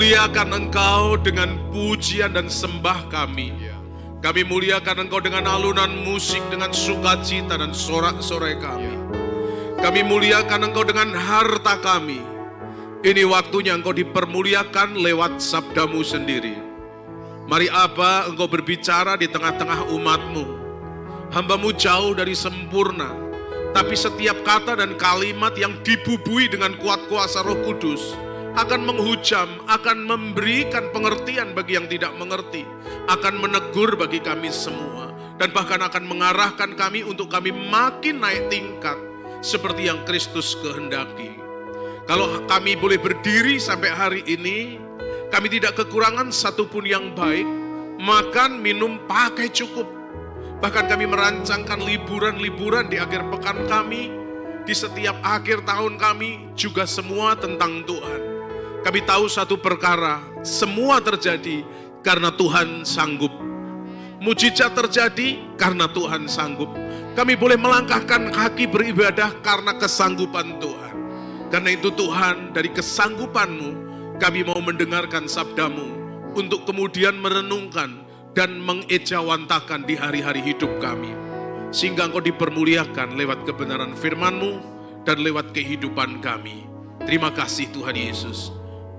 muliakan Engkau dengan pujian dan sembah kami. Kami muliakan Engkau dengan alunan musik, dengan sukacita dan sorak-sorai kami. Kami muliakan Engkau dengan harta kami. Ini waktunya Engkau dipermuliakan lewat sabdamu sendiri. Mari Aba, Engkau berbicara di tengah-tengah umat-Mu. Hamba-Mu jauh dari sempurna, tapi setiap kata dan kalimat yang dibubui dengan kuat kuasa Roh Kudus akan menghujam, akan memberikan pengertian bagi yang tidak mengerti, akan menegur bagi kami semua, dan bahkan akan mengarahkan kami untuk kami makin naik tingkat seperti yang Kristus kehendaki. Kalau kami boleh berdiri sampai hari ini, kami tidak kekurangan satupun yang baik, makan, minum, pakai cukup. Bahkan kami merancangkan liburan-liburan di akhir pekan kami, di setiap akhir tahun kami, juga semua tentang Tuhan. Kami tahu satu perkara, semua terjadi karena Tuhan sanggup. Mujizat terjadi karena Tuhan sanggup. Kami boleh melangkahkan kaki beribadah karena kesanggupan Tuhan. Karena itu Tuhan, dari kesanggupan-Mu, kami mau mendengarkan sabda-Mu untuk kemudian merenungkan dan mengejawantakan di hari-hari hidup kami. Sehingga Engkau dipermuliakan lewat kebenaran firman-Mu dan lewat kehidupan kami. Terima kasih Tuhan Yesus.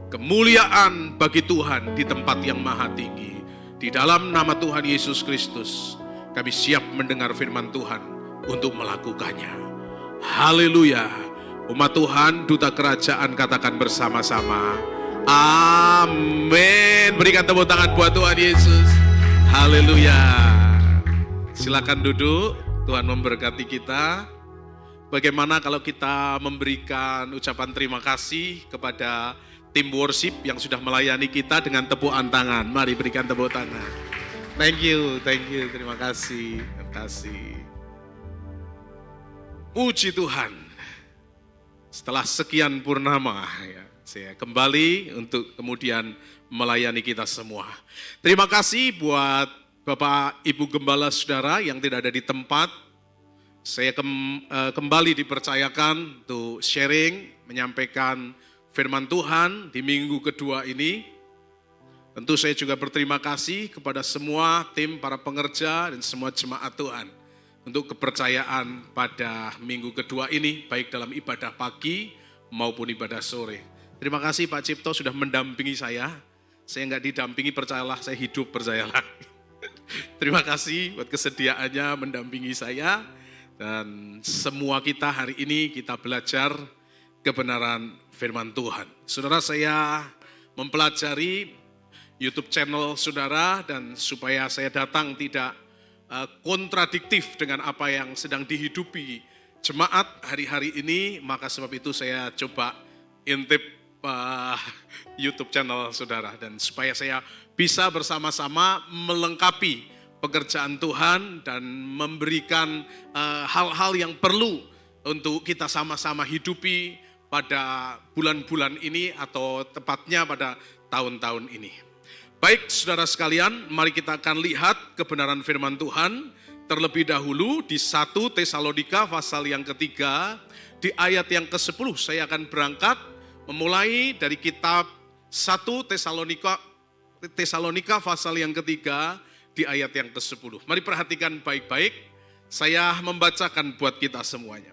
Kemuliaan bagi Tuhan di tempat yang maha tinggi. Di dalam nama Tuhan Yesus Kristus, kami siap mendengar firman Tuhan untuk melakukannya. Haleluya. Umat Tuhan, duta kerajaan katakan bersama-sama. Amin. Berikan tepuk tangan buat Tuhan Yesus. Haleluya. Silakan duduk. Tuhan memberkati kita. Bagaimana kalau kita memberikan ucapan terima kasih kepada tim worship yang sudah melayani kita dengan tepukan tangan. Mari berikan tepuk tangan. Thank you. Terima kasih. Puji Tuhan. Setelah sekian purnama, saya kembali untuk kemudian melayani kita semua. Terima kasih buat Bapak Ibu Gembala Saudara yang tidak ada di tempat. Saya kembali dipercayakan untuk sharing, menyampaikan firman Tuhan di minggu kedua ini. Tentu saya juga berterima kasih kepada semua tim para pengerja dan semua jemaat Tuhan untuk kepercayaan pada minggu kedua ini, baik dalam ibadah pagi maupun ibadah sore. Terima kasih Pak Cipto sudah mendampingi saya. Saya nggak didampingi, percayalah, saya hidup, percayalah. Terima kasih buat kesediaannya mendampingi saya. Dan semua kita hari ini kita belajar kebenaran firman Tuhan. Saudara, saya mempelajari YouTube channel saudara, dan supaya saya datang tidak kontradiktif dengan apa yang sedang dihidupi jemaat hari-hari ini, maka sebab itu saya coba intip YouTube channel saudara, dan supaya saya bisa bersama-sama melengkapi pekerjaan Tuhan dan memberikan hal-hal yang perlu untuk kita sama-sama hidupi pada bulan-bulan ini atau tepatnya pada tahun-tahun ini. Baik saudara sekalian, mari kita akan lihat kebenaran firman Tuhan terlebih dahulu di 1 Tesalonika pasal yang ketiga, di ayat yang ke-10 saya akan berangkat memulai dari kitab 1 Tesalonika pasal yang ketiga di ayat yang ke-10. Mari perhatikan baik-baik, saya membacakan buat kita semuanya.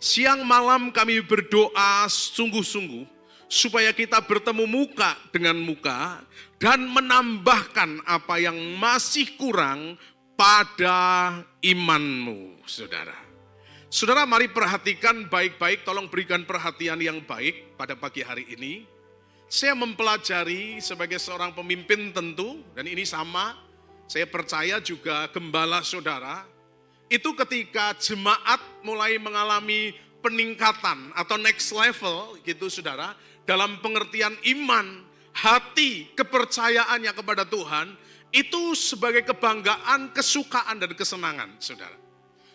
Siang malam kami berdoa sungguh-sungguh supaya kita bertemu muka dengan muka dan menambahkan apa yang masih kurang pada imanmu, saudara. Saudara, mari perhatikan baik-baik, tolong berikan perhatian yang baik pada pagi hari ini. Saya mempelajari sebagai seorang pemimpin tentu, dan ini sama, saya percaya juga gembala saudara, itu ketika jemaat mulai mengalami peningkatan atau next level gitu saudara, dalam pengertian iman, hati, kepercayaannya kepada Tuhan, itu sebagai kebanggaan, kesukaan, dan kesenangan, saudara.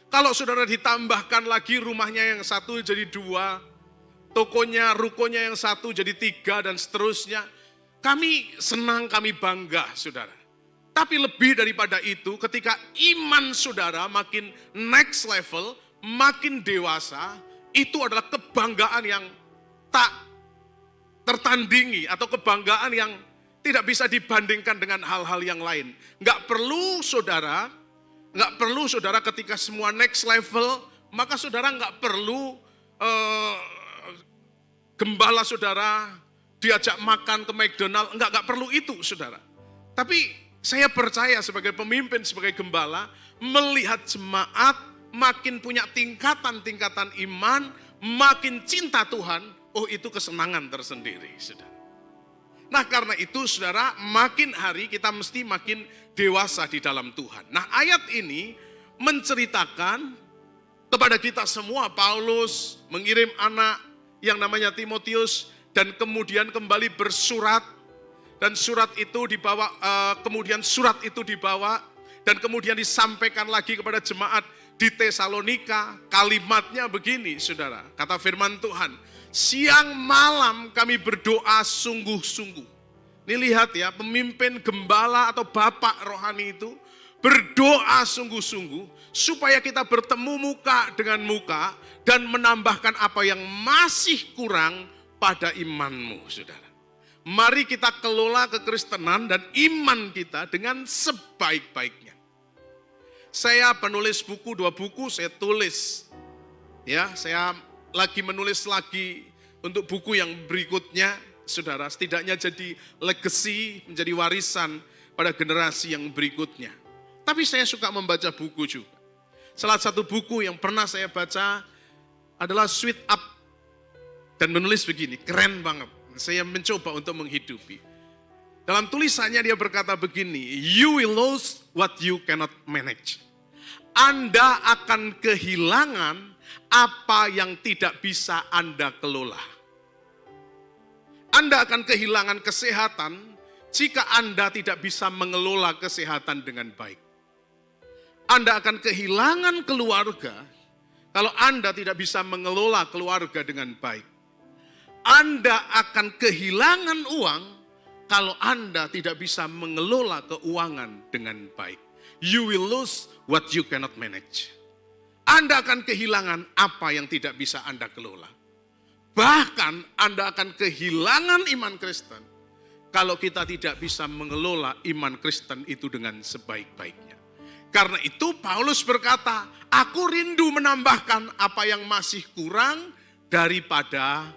Kalau saudara ditambahkan lagi rumahnya yang satu jadi dua, tokonya, rukonya yang satu jadi tiga, dan seterusnya, kami senang, kami bangga, saudara. Tapi lebih daripada itu, ketika iman saudara makin next level, makin dewasa, itu adalah kebanggaan yang tak tertandingi atau kebanggaan yang tidak bisa dibandingkan dengan hal-hal yang lain. Nggak perlu saudara ketika semua next level, maka saudara nggak perlu gembala saudara diajak makan ke McDonald, nggak perlu itu saudara. Tapi saya percaya sebagai pemimpin, sebagai gembala, melihat jemaat makin punya tingkatan-tingkatan iman, makin cinta Tuhan, itu kesenangan tersendiri saudara. Nah karena itu saudara, makin hari kita mesti makin dewasa di dalam Tuhan. Nah ayat ini menceritakan kepada kita semua, Paulus mengirim anak yang namanya Timotius dan kemudian kembali bersurat, dan surat itu dibawa, dan kemudian disampaikan lagi kepada jemaat di Tesalonika. Kalimatnya begini saudara, kata firman Tuhan, siang malam kami berdoa sungguh-sungguh. Ini lihat ya, pemimpin gembala atau bapak rohani itu berdoa sungguh-sungguh supaya kita bertemu muka dengan muka dan menambahkan apa yang masih kurang pada imanmu saudara. Mari kita kelola kekristenan dan iman kita dengan sebaik-baiknya. Saya penulis buku, 2 buku saya tulis. Ya, saya lagi menulis lagi untuk buku yang berikutnya, saudara. Setidaknya jadi legacy, menjadi warisan pada generasi yang berikutnya. Tapi saya suka membaca buku juga. Salah satu buku yang pernah saya baca adalah Sweet Up. Dan menulis begini, keren banget. Saya mencoba untuk menghidupi. Dalam tulisannya dia berkata begini, you will lose what you cannot manage. Anda akan kehilangan apa yang tidak bisa Anda kelola. Anda akan kehilangan kesehatan jika Anda tidak bisa mengelola kesehatan dengan baik. Anda akan kehilangan keluarga kalau Anda tidak bisa mengelola keluarga dengan baik. Anda akan kehilangan uang kalau Anda tidak bisa mengelola keuangan dengan baik. You will lose what you cannot manage. Anda akan kehilangan apa yang tidak bisa Anda kelola. Bahkan Anda akan kehilangan iman Kristen kalau kita tidak bisa mengelola iman Kristen itu dengan sebaik-baiknya. Karena itu Paulus berkata, aku rindu menambahkan apa yang masih kurang daripada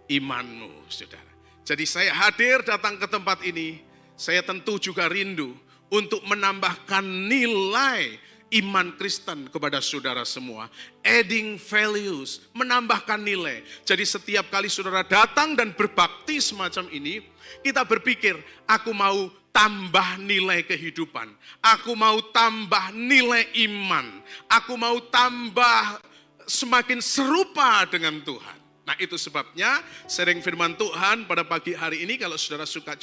imanmu, saudara. Jadi saya hadir datang ke tempat ini, saya tentu juga rindu untuk menambahkan nilai iman Kristen kepada saudara semua. Adding values, menambahkan nilai. Jadi setiap kali saudara datang dan berbakti semacam ini, kita berpikir, aku mau tambah nilai kehidupan. Aku mau tambah nilai iman. Aku mau tambah semakin serupa dengan Tuhan. Nah itu sebabnya sering firman Tuhan pada pagi hari ini, kalau saudara suka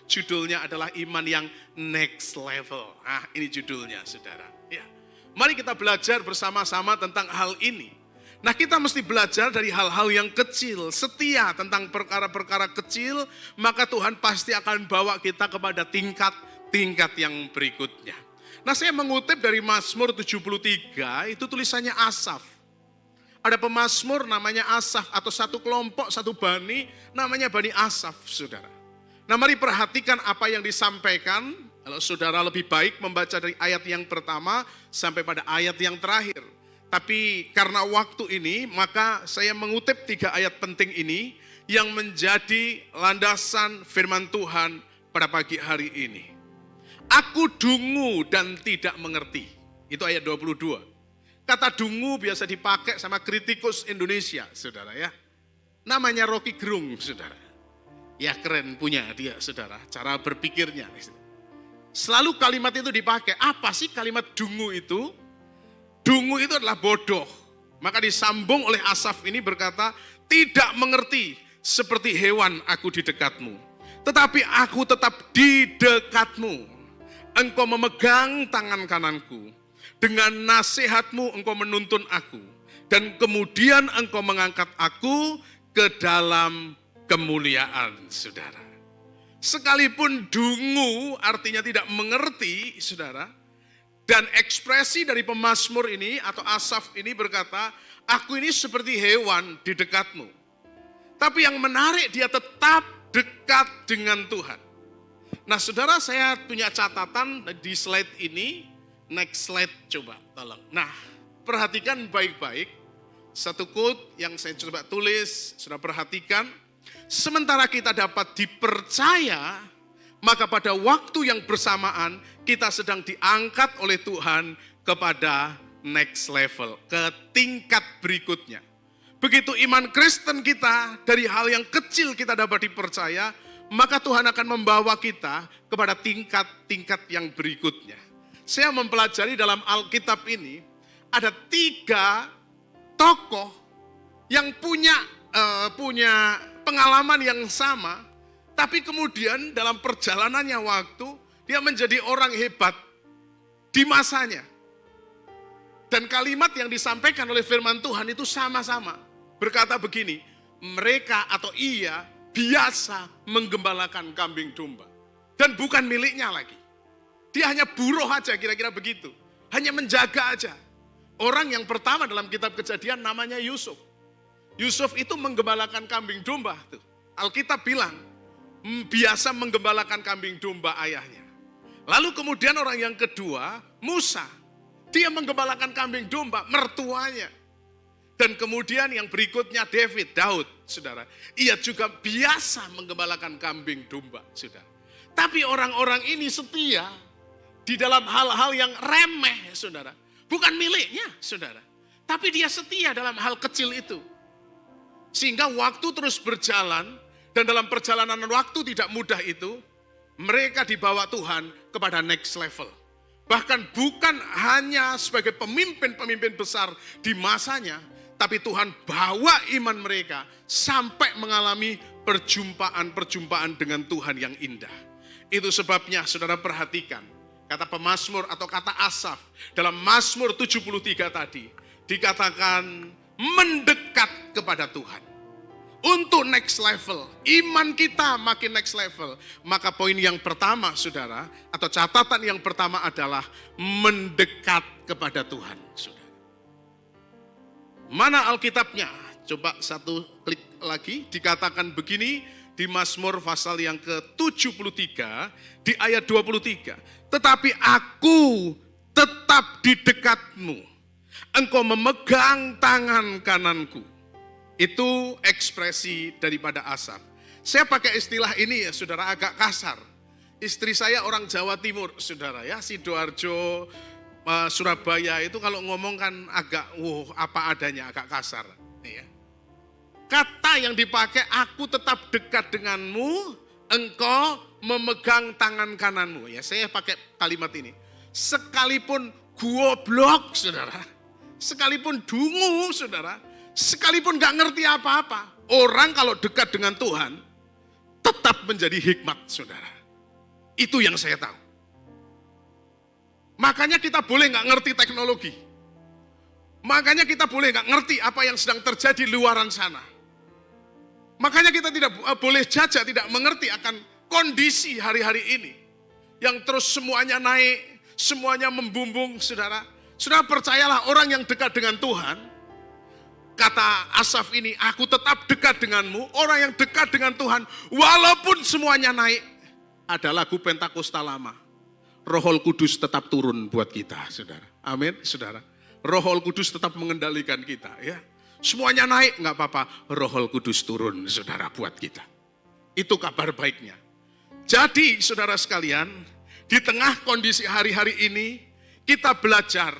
judulnya adalah iman yang next level. Nah ini judulnya saudara. Ya. Mari kita belajar bersama-sama tentang hal ini. Nah kita mesti belajar dari hal-hal yang kecil, setia tentang perkara-perkara kecil, maka Tuhan pasti akan bawa kita kepada tingkat yang berikutnya. Nah saya mengutip dari Mazmur 73, itu tulisannya Asaf. Ada pemazmur namanya Asaf, atau satu kelompok, satu bani namanya Bani Asaf, saudara. Nah mari perhatikan apa yang disampaikan. Kalau saudara lebih baik membaca dari ayat yang pertama sampai pada ayat yang terakhir. Tapi karena waktu ini, maka saya mengutip 3 ayat penting ini yang menjadi landasan firman Tuhan pada pagi hari ini. Aku dungu dan tidak mengerti. Itu ayat 22. Kata dungu biasa dipakai sama kritikus Indonesia, saudara ya. Namanya Rocky Gerung, saudara. Ya keren punya dia, saudara. Cara berpikirnya. Selalu kalimat itu dipakai. Apa sih kalimat dungu itu? Dungu itu adalah bodoh. Maka disambung oleh Asaf ini berkata, tidak mengerti seperti hewan aku di dekatmu. Tetapi aku tetap di dekatmu. Engkau memegang tangan kananku. Dengan nasihatmu engkau menuntun aku. Dan kemudian engkau mengangkat aku ke dalam kemuliaan, saudara. Sekalipun dungu artinya tidak mengerti, saudara. Dan ekspresi dari pemazmur ini atau Asaf ini berkata, aku ini seperti hewan di dekatmu. Tapi yang menarik dia tetap dekat dengan Tuhan. Nah saudara, saya punya catatan di slide ini. Next slide coba tolong. Nah perhatikan baik-baik. Satu quote yang saya coba tulis, sudah perhatikan. Sementara kita dapat dipercaya, maka pada waktu yang bersamaan kita sedang diangkat oleh Tuhan kepada next level, ke tingkat berikutnya. Begitu iman Kristen kita dari hal yang kecil kita dapat dipercaya, maka Tuhan akan membawa kita kepada tingkat-tingkat yang berikutnya. Saya mempelajari dalam Alkitab ini ada 3 tokoh yang punya pengalaman yang sama, tapi kemudian dalam perjalanannya waktu dia menjadi orang hebat di masanya. Dan kalimat yang disampaikan oleh firman Tuhan itu sama-sama. Berkata begini, mereka atau ia biasa menggembalakan kambing domba. Dan bukan miliknya lagi. Dia hanya buruh aja, kira-kira begitu. Hanya menjaga aja. Orang yang pertama dalam kitab Kejadian namanya Yusuf. Yusuf itu menggembalakan kambing domba. Alkitab bilang, biasa menggembalakan kambing domba ayahnya. Lalu kemudian orang yang kedua, Musa. Dia menggembalakan kambing domba mertuanya. Dan kemudian yang berikutnya Daud, saudara. Ia juga biasa menggembalakan kambing domba, saudara. Tapi orang-orang ini setia di dalam hal-hal yang remeh, saudara. Bukan miliknya, saudara. Tapi dia setia dalam hal kecil itu. Sehingga waktu terus berjalan, dan dalam perjalanan waktu tidak mudah itu, mereka dibawa Tuhan kepada next level. Bahkan bukan hanya sebagai pemimpin-pemimpin besar di masanya, tapi Tuhan bawa iman mereka sampai mengalami perjumpaan-perjumpaan dengan Tuhan yang indah. Itu sebabnya saudara perhatikan, kata pemazmur atau kata Asaf dalam Mazmur 73 tadi, dikatakan mendekat kepada Tuhan. Untuk next level, iman kita makin next level. Maka poin yang pertama saudara, atau catatan yang pertama adalah mendekat kepada Tuhan. Saudara. Mana Alkitabnya? Coba satu klik lagi, dikatakan begini di Mazmur pasal yang ke-73, di ayat 23. Tetapi aku tetap di dekatmu, engkau memegang tangan kananku. Itu ekspresi daripada Asaf. Saya pakai istilah ini ya saudara, agak kasar. Istri saya orang Jawa Timur saudara ya, Sidoarjo, Surabaya itu kalau ngomong kan agak apa adanya, agak kasar. Ya. Kata yang dipakai, aku tetap dekat denganmu, engkau memegang tangan kananmu. Ya, saya pakai kalimat ini. Sekalipun goblok saudara, sekalipun dungu saudara, sekalipun gak ngerti apa-apa, orang kalau dekat dengan Tuhan tetap menjadi hikmat, saudara. Itu yang saya tahu. Makanya kita boleh gak ngerti teknologi. Makanya kita boleh gak ngerti apa yang sedang terjadi di luaran sana. Makanya kita tidak boleh jajak, tidak mengerti akan kondisi hari-hari ini. Yang terus semuanya naik, semuanya membumbung, saudara. Saudara percayalah, orang yang dekat dengan Tuhan, kata Asaf ini, aku tetap dekat denganmu. Orang yang dekat dengan Tuhan, walaupun semuanya naik, ada lagu Pentakosta lama. Roh Kudus tetap turun buat kita, saudara. Amin, saudara. Roh Kudus tetap mengendalikan kita, ya. Semuanya naik, nggak apa-apa. Roh Kudus turun, saudara, buat kita. Itu kabar baiknya. Jadi, saudara sekalian, di tengah kondisi hari-hari ini, kita belajar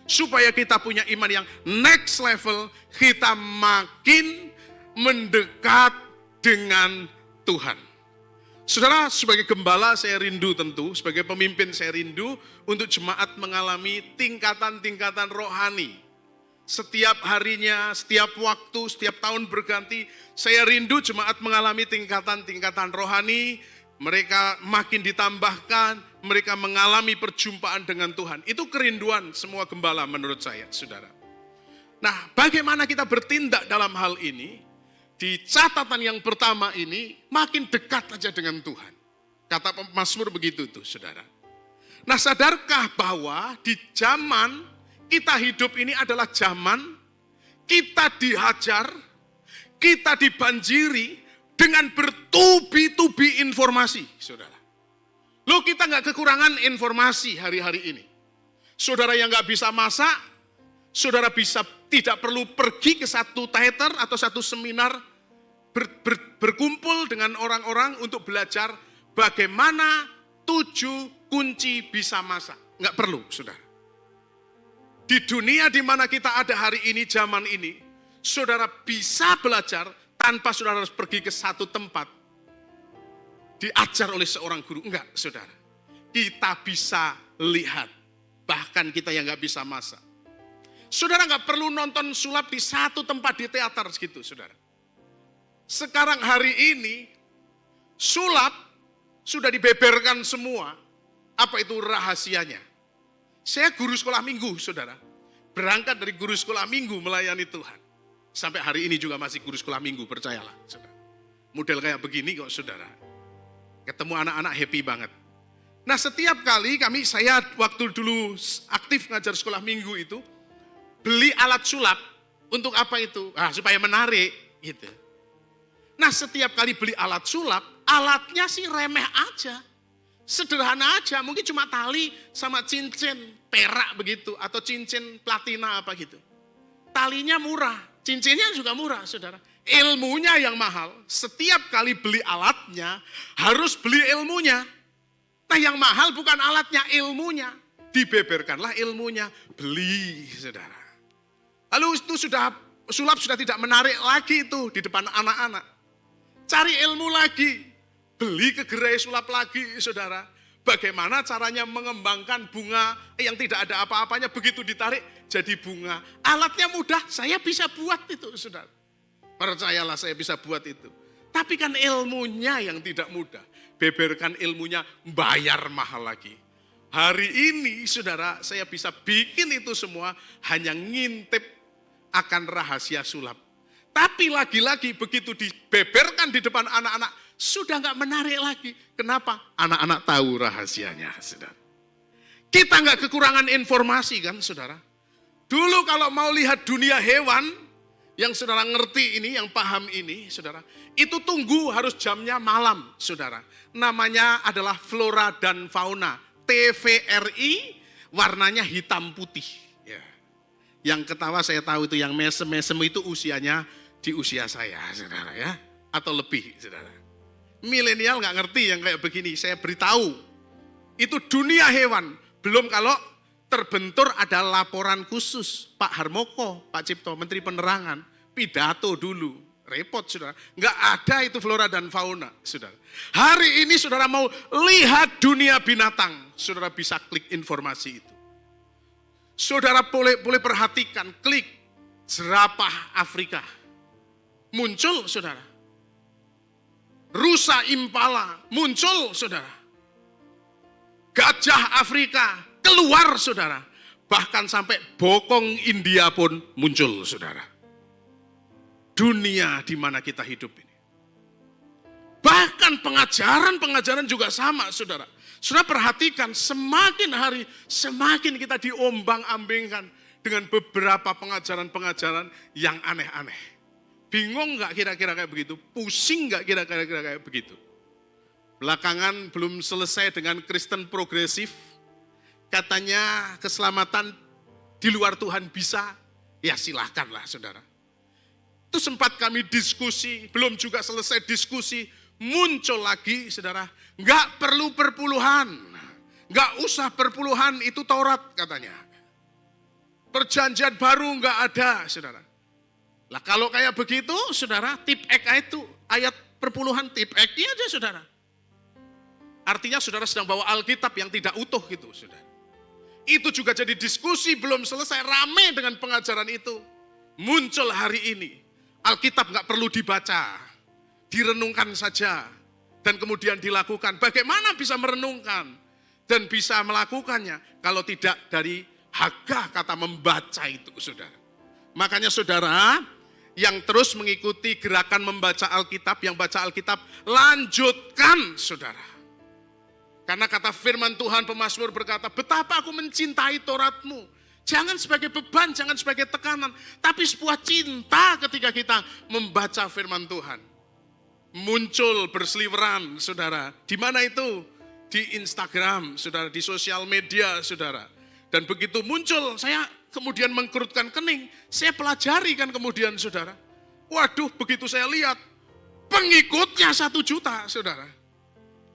supaya kita punya iman yang next level, kita makin mendekat dengan Tuhan. Saudara, sebagai gembala saya rindu tentu, sebagai pemimpin saya rindu untuk jemaat mengalami tingkatan-tingkatan rohani. Setiap harinya, setiap waktu, setiap tahun berganti, saya rindu jemaat mengalami tingkatan-tingkatan rohani. Mereka makin ditambahkan, mereka mengalami perjumpaan dengan Tuhan. Itu kerinduan semua gembala menurut saya, saudara. Nah, bagaimana kita bertindak dalam hal ini? Di catatan yang pertama ini, makin dekat aja dengan Tuhan. Kata Mazmur begitu tuh, saudara. Nah, sadarkah bahwa di zaman kita hidup ini adalah zaman kita dihajar, kita dibanjiri dengan bertubi-tubi informasi, saudara. Loh, kita nggak kekurangan informasi hari-hari ini. Saudara yang nggak bisa masak, saudara bisa tidak perlu pergi ke satu theater atau satu seminar berkumpul dengan orang-orang untuk belajar bagaimana 7 kunci bisa masak. Nggak perlu, saudara. Di dunia di mana kita ada hari ini, zaman ini, saudara bisa belajar tanpa saudara harus pergi ke satu tempat, diajar oleh seorang guru. Enggak, saudara. Kita bisa lihat, bahkan kita yang nggak bisa masak. Saudara nggak perlu nonton sulap di satu tempat di teater segitu, saudara. Sekarang hari ini, sulap sudah dibeberkan semua. Apa itu rahasianya? Saya guru sekolah minggu, saudara. Berangkat dari guru sekolah minggu melayani Tuhan. Sampai hari ini juga masih guru sekolah minggu, percayalah, saudara. Model kayak begini kok, saudara. Ketemu anak-anak happy banget. Nah, setiap kali saya waktu dulu aktif ngajar sekolah minggu itu, beli alat sulap. Untuk apa itu? Supaya menarik, gitu. Nah, setiap kali beli alat sulap, alatnya sih remeh aja. Sederhana aja, mungkin cuma tali sama cincin perak begitu, atau cincin platina apa gitu. Talinya murah, cincinnya juga murah, saudara. Ilmunya yang mahal, setiap kali beli alatnya, harus beli ilmunya. Nah, yang mahal bukan alatnya, ilmunya. Dibeberkanlah ilmunya, beli, saudara. Lalu itu sulap sudah tidak menarik lagi itu di depan anak-anak. Cari ilmu lagi. Beli ke gerai sulap lagi, saudara. Bagaimana caranya mengembangkan bunga yang tidak ada apa-apanya, begitu ditarik jadi bunga. Alatnya mudah, saya bisa buat itu, saudara. Percayalah, saya bisa buat itu. Tapi kan ilmunya yang tidak mudah. Beberkan ilmunya, bayar mahal lagi. Hari ini, saudara, saya bisa bikin itu semua hanya ngintip akan rahasia sulap. Tapi lagi-lagi begitu dibeberkan di depan anak-anak, sudah gak menarik lagi. Kenapa? Anak-anak tahu rahasianya, saudara. Kita gak kekurangan informasi kan, saudara. Dulu kalau mau lihat dunia hewan, yang saudara ngerti ini, yang paham ini, saudara. Itu tunggu harus jamnya malam, saudara. Namanya adalah Flora dan Fauna. TVRI, warnanya hitam putih. Ya. Yang ketawa saya tahu itu, yang mesem-mesem itu usianya di usia saya, saudara ya. Atau lebih, saudara. Milenial nggak ngerti yang kayak begini, saya beritahu. Itu dunia hewan. Belum kalau terbentur ada laporan khusus. Pak Harmoko, Pak Cipto, Menteri Penerangan, pidato dulu. Repot, saudara. Nggak ada itu flora dan fauna, saudara. Hari ini saudara mau lihat dunia binatang, saudara bisa klik informasi itu. Saudara boleh perhatikan, klik jerapah Afrika. Muncul, saudara. Rusa impala muncul, saudara. Gajah Afrika keluar, saudara. Bahkan sampai bokong India pun muncul, saudara. Dunia di mana kita hidup ini. Bahkan pengajaran juga sama, saudara. Saudara perhatikan, semakin hari semakin kita diombang-ambingkan dengan beberapa pengajaran-pengajaran yang aneh-aneh. Bingung gak kira-kira kayak begitu? Pusing gak kira-kira kayak begitu? Belakangan belum selesai dengan Kristen progresif. Katanya keselamatan di luar Tuhan bisa. Ya silahkanlah, saudara. Itu sempat kami diskusi, belum juga selesai diskusi. Muncul lagi, saudara. Gak perlu perpuluhan. Gak usah perpuluhan, itu Taurat katanya. Perjanjian baru gak ada, saudara. Lah kalau kayak begitu, saudara, tip-ek itu ayat perpuluhan tip-ek aja, saudara. Artinya saudara sedang bawa Alkitab yang tidak utuh gitu, saudara. Itu juga jadi diskusi, belum selesai, rame dengan pengajaran itu. Muncul hari ini, Alkitab gak perlu dibaca, direnungkan saja, dan kemudian dilakukan. Bagaimana bisa merenungkan dan bisa melakukannya kalau tidak dari Hagah kata membaca itu, saudara. Makanya saudara, yang terus mengikuti gerakan membaca Alkitab, yang baca Alkitab, lanjutkan, saudara. Karena kata firman Tuhan, pemazmur berkata, betapa aku mencintai Tauratmu. Jangan sebagai beban, jangan sebagai tekanan, tapi sebuah cinta ketika kita membaca firman Tuhan. Muncul berseliweran, saudara. Di mana itu? Di Instagram, saudara, di sosial media, saudara. Dan begitu muncul, saya kemudian mengkerutkan kening. Saya pelajari kan kemudian, saudara. Waduh, begitu saya lihat, pengikutnya 1 juta, saudara.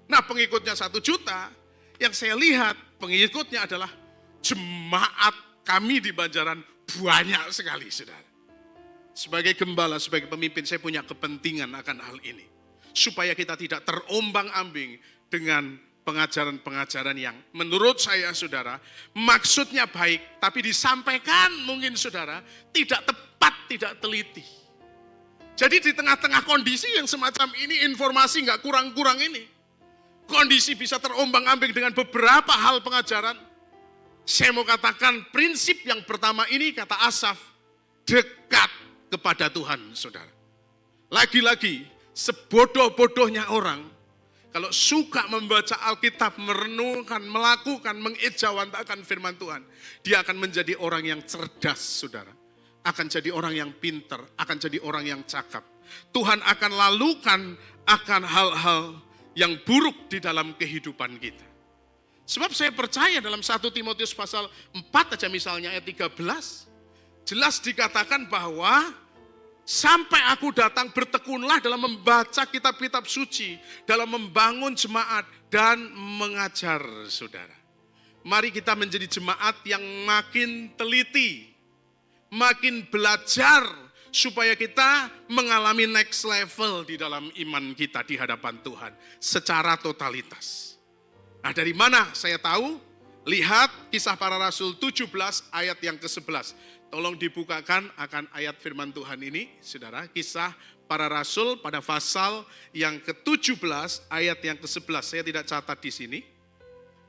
Nah, pengikutnya 1 juta, yang saya lihat pengikutnya adalah jemaat kami di Banjaran banyak sekali, saudara. Sebagai gembala, sebagai pemimpin, saya punya kepentingan akan hal ini. Supaya kita tidak terombang-ambing dengan pengajaran-pengajaran yang menurut saya, saudara, maksudnya baik, tapi disampaikan mungkin, saudara, tidak tepat, tidak teliti. Jadi di tengah-tengah kondisi yang semacam ini, informasi nggak kurang-kurang ini, kondisi bisa terombang-ambing dengan beberapa hal pengajaran. Saya mau katakan prinsip yang pertama ini, kata Asaf, dekat kepada Tuhan, saudara. Lagi-lagi, sebodoh-bodohnya orang, kalau suka membaca Alkitab, merenungkan, melakukan, mengejawantakan firman Tuhan, dia akan menjadi orang yang cerdas, saudara. Akan jadi orang yang pintar, akan jadi orang yang cakap. Tuhan akan lalukan akan hal-hal yang buruk di dalam kehidupan kita. Sebab saya percaya dalam 1 Timotius pasal 4 aja misalnya ayat 13, jelas dikatakan bahwa sampai aku datang bertekunlah dalam membaca kitab-kitab suci, dalam membangun jemaat dan mengajar, saudara. Mari kita menjadi jemaat yang makin teliti, makin belajar, supaya kita mengalami next level di dalam iman kita di hadapan Tuhan secara totalitas. Nah, dari mana saya tahu? Lihat Kisah Para Rasul 17 ayat yang ke-11. Tolong dibukakan akan ayat firman Tuhan ini, saudara. Kisah Para Rasul pada pasal yang ke-17 ayat yang ke-11. Saya tidak catat di sini.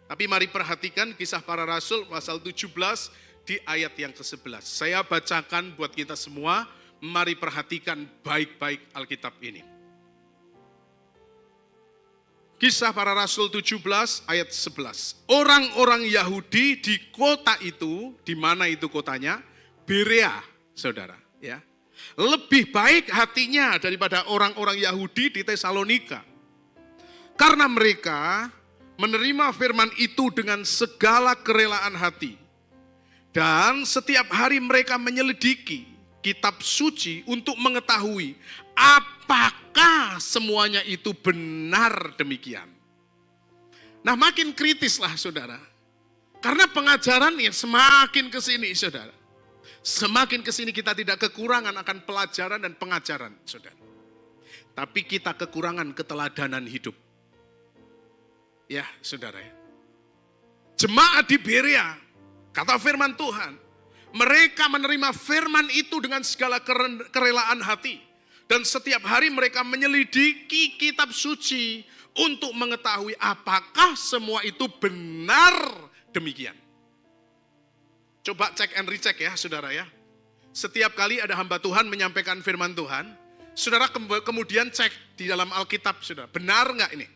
Tapi mari perhatikan Kisah Para Rasul pasal 17 di ayat yang ke-11. Saya bacakan buat kita semua. Mari perhatikan baik-baik Alkitab ini. Kisah Para Rasul 17 ayat 11. Orang-orang Yahudi di kota itu, di mana itu kotanya? Berea, saudara. Ya, lebih baik hatinya daripada orang-orang Yahudi di Tesalonika. Karena mereka menerima firman itu dengan segala kerelaan hati. Dan setiap hari mereka menyelidiki kitab suci untuk mengetahui apakah semuanya itu benar demikian. Nah, makin kritislah, saudara. Karena pengajaran yang semakin ke sini, saudara. Semakin ke sini kita tidak kekurangan akan pelajaran dan pengajaran, saudara. Tapi kita kekurangan keteladanan hidup. Ya, saudara. Jemaat di Berea, kata firman Tuhan, mereka menerima firman itu dengan segala kerelaan hati. Dan setiap hari mereka menyelidiki kitab suci untuk mengetahui apakah semua itu benar demikian. Coba cek and recheck ya, saudara ya. Setiap kali ada hamba Tuhan menyampaikan firman Tuhan, saudara kemudian cek di dalam Alkitab, saudara. Benar enggak ini?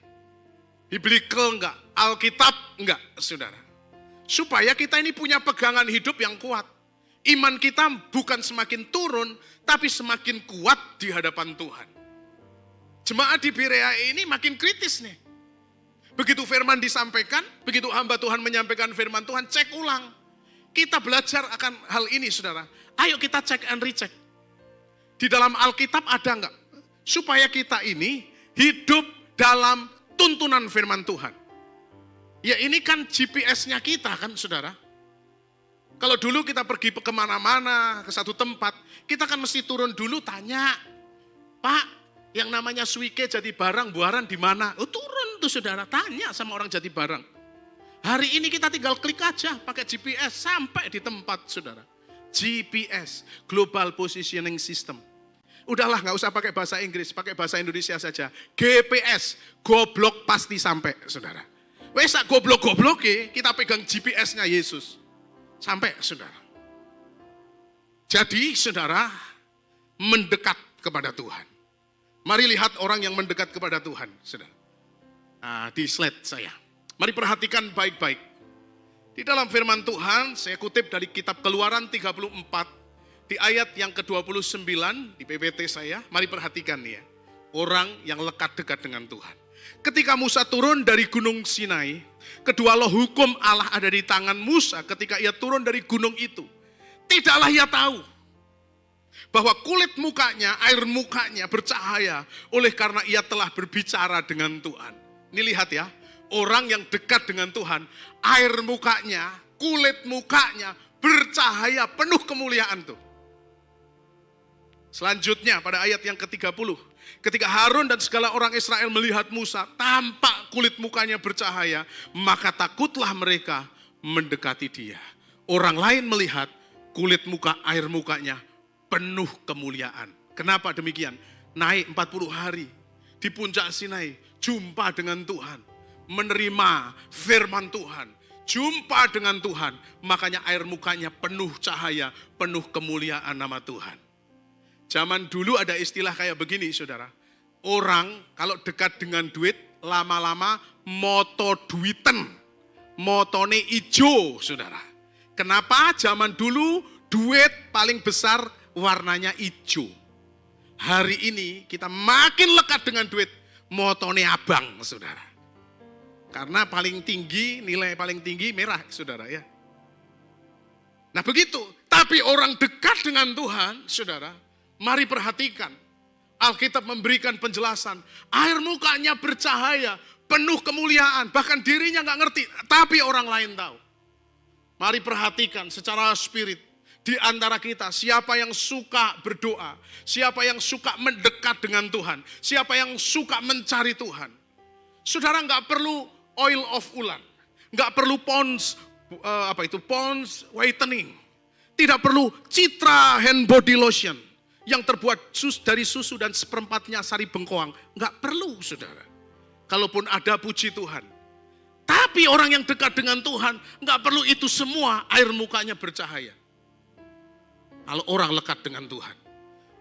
Biblical enggak? Alkitab enggak, saudara? Supaya kita ini punya pegangan hidup yang kuat. Iman kita bukan semakin turun, tapi semakin kuat di hadapan Tuhan. Jemaat di Berea ini makin kritis nih. Begitu firman disampaikan, begitu hamba Tuhan menyampaikan firman Tuhan, cek ulang. Kita belajar akan hal ini, saudara. Ayo kita cek and recheck. Di dalam Alkitab ada enggak? Supaya kita ini hidup dalam tuntunan firman Tuhan. Ya ini kan GPS-nya kita kan, saudara. Kalau dulu kita pergi kemana-mana, ke satu tempat, kita kan mesti turun dulu tanya, Pak, yang namanya Swike Jati Barang, Buaran di mana? Oh turun tuh, saudara, tanya sama orang Jati Barang. Hari ini kita tinggal klik aja pakai GPS sampai di tempat, saudara. GPS, Global Positioning System. Udahlah, nggak usah pakai bahasa Inggris, pakai bahasa Indonesia saja. GPS, goblok pasti sampai, saudara. Wes goblok-goblok kita pegang GPS-nya Yesus. Sampai, saudara. Jadi, saudara, mendekat kepada Tuhan. Mari lihat orang yang mendekat kepada Tuhan, saudara. Nah, di slide saya. Mari perhatikan baik-baik. Di dalam firman Tuhan, saya kutip dari kitab Keluaran 34, di ayat yang ke-29, di PPT saya, mari perhatikan nih ya. Orang yang lekat dekat dengan Tuhan. Ketika Musa turun dari gunung Sinai, kedua loh hukum Allah ada di tangan Musa ketika ia turun dari gunung itu. Tidaklah ia tahu bahwa kulit mukanya, air mukanya bercahaya oleh karena ia telah berbicara dengan Tuhan. Ini lihat ya, orang yang dekat dengan Tuhan, air mukanya, kulit mukanya bercahaya penuh kemuliaan tuh. Selanjutnya pada ayat yang ke-30, ketika Harun dan segala orang Israel melihat Musa, tampak kulit mukanya bercahaya, maka takutlah mereka mendekati dia. Orang lain melihat kulit muka, air mukanya penuh kemuliaan. Kenapa demikian? Naik 40 hari di puncak Sinai, jumpa dengan Tuhan, menerima firman Tuhan, jumpa dengan Tuhan, makanya air mukanya penuh cahaya, penuh kemuliaan nama Tuhan. Zaman dulu ada istilah kayak begini saudara, orang kalau dekat dengan duit, lama-lama moto duiten, motone ijo saudara. Kenapa zaman dulu duit paling besar warnanya ijo. Hari ini kita makin lekat dengan duit, motone abang saudara. Karena paling tinggi, nilai paling tinggi merah saudara ya. Nah begitu, tapi orang dekat dengan Tuhan saudara, mari perhatikan. Alkitab memberikan penjelasan, air mukanya bercahaya, penuh kemuliaan, bahkan dirinya gak ngerti, tapi orang lain tahu. Mari perhatikan secara spirit, di antara kita, siapa yang suka berdoa, siapa yang suka mendekat dengan Tuhan, siapa yang suka mencari Tuhan. Saudara gak perlu oil of ulan, gak perlu Pond's whitening, tidak perlu Citra hand body lotion yang terbuat dari susu dan seperempatnya sari bengkoang. Gak perlu saudara. Kalaupun ada puji Tuhan. Tapi orang yang dekat dengan Tuhan gak perlu itu semua, air mukanya bercahaya. Kalau orang lekat dengan Tuhan.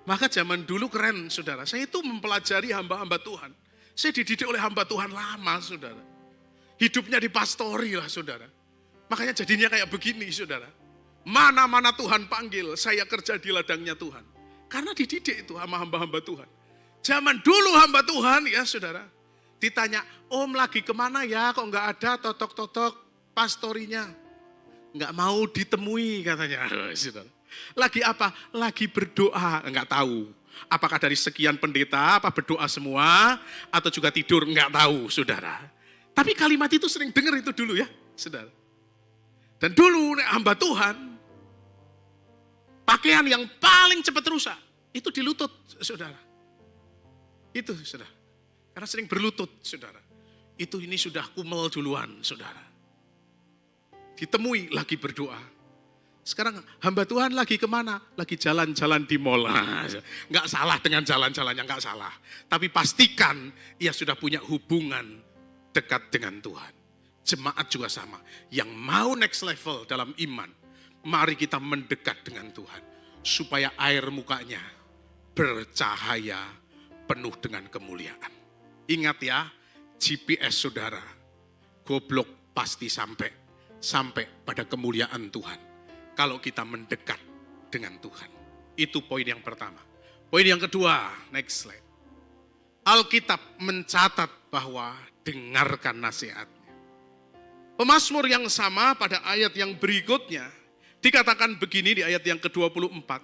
Maka zaman dulu keren saudara. Saya itu mempelajari hamba-hamba Tuhan. Saya dididik oleh hamba Tuhan lama saudara. Hidupnya dipastori lah saudara. Makanya jadinya kayak begini saudara. Mana-mana Tuhan panggil, saya kerja di ladangnya Tuhan. Karena dididik itu sama hamba-hamba Tuhan. Zaman dulu hamba Tuhan ya saudara. Ditanya, om lagi kemana ya kok gak ada totok-totok pastorinya. Gak mau ditemui katanya. Saudara. Lagi apa? Lagi berdoa. Gak tahu. Apakah dari sekian pendeta, apa berdoa semua. Atau juga tidur, gak tahu saudara. Tapi kalimat itu sering dengar itu dulu ya saudara. Dan dulu hamba Tuhan, pakaian yang paling cepat rusak, itu di lutut, saudara. Itu, saudara. Karena sering berlutut, saudara. Itu ini sudah kumel duluan, saudara. Ditemui lagi berdoa. Sekarang hamba Tuhan lagi kemana? Lagi jalan-jalan di mall. Nggak salah dengan jalan-jalannya, nggak salah. Tapi pastikan ia sudah punya hubungan dekat dengan Tuhan. Jemaat juga sama. Yang mau next level dalam iman, mari kita mendekat dengan Tuhan. Supaya air mukanya bercahaya penuh dengan kemuliaan. Ingat ya, GPS saudara, goblok pasti sampai pada kemuliaan Tuhan. Kalau kita mendekat dengan Tuhan. Itu poin yang pertama. Poin yang kedua, next slide. Alkitab mencatat bahwa dengarkan nasihatnya. Pemazmur yang sama pada ayat yang berikutnya dikatakan begini di ayat yang ke-24.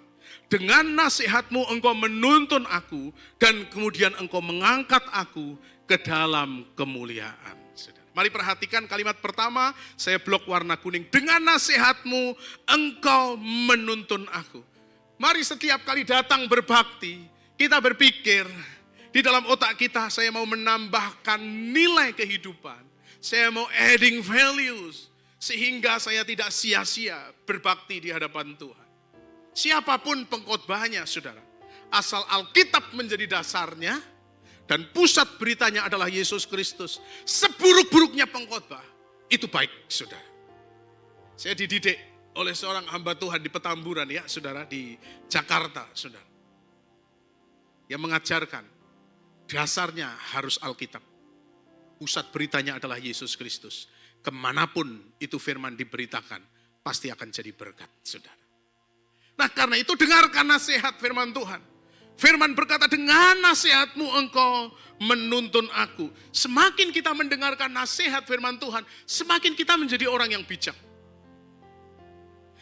Dengan nasihatmu engkau menuntun aku dan kemudian engkau mengangkat aku ke dalam kemuliaan. Mari perhatikan kalimat pertama, saya blok warna kuning. Dengan nasihatmu engkau menuntun aku. Mari setiap kali datang berbakti, kita berpikir di dalam otak kita, saya mau menambahkan nilai kehidupan. Saya mau adding values, sehingga saya tidak sia-sia berbakti di hadapan Tuhan. Siapapun pengkhotbahnya saudara, asal Alkitab menjadi dasarnya, dan pusat beritanya adalah Yesus Kristus. Seburuk-buruknya pengkhotbah, itu baik saudara. Saya dididik oleh seorang hamba Tuhan di Petamburan ya saudara, di Jakarta saudara. Yang mengajarkan, dasarnya harus Alkitab. Pusat beritanya adalah Yesus Kristus. kemanapun itu firman diberitakan, pasti akan jadi berkat, saudara. Nah, karena itu dengarkan nasihat firman Tuhan. Firman berkata, dengan nasihatmu engkau menuntun aku. Semakin kita mendengarkan nasihat firman Tuhan, semakin kita menjadi orang yang bijak.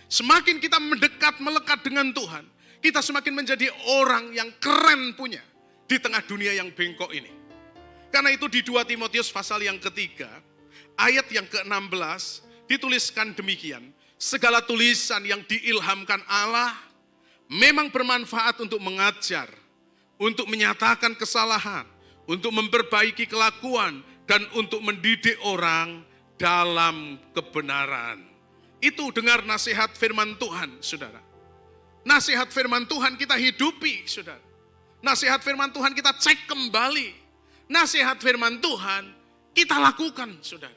Semakin kita mendekat, melekat dengan Tuhan, kita semakin menjadi orang yang keren punya di tengah dunia yang bengkok ini. Karena itu di 2 Timotius pasal yang ketiga, ayat yang ke-16, dituliskan demikian. Segala tulisan yang diilhamkan Allah memang bermanfaat untuk mengajar, untuk menyatakan kesalahan, untuk memperbaiki kelakuan, dan untuk mendidik orang dalam kebenaran. Itu dengar nasihat firman Tuhan, saudara. Nasihat firman Tuhan kita hidupi, saudara. Nasihat firman Tuhan kita cek kembali. Nasihat firman Tuhan kita lakukan, saudara.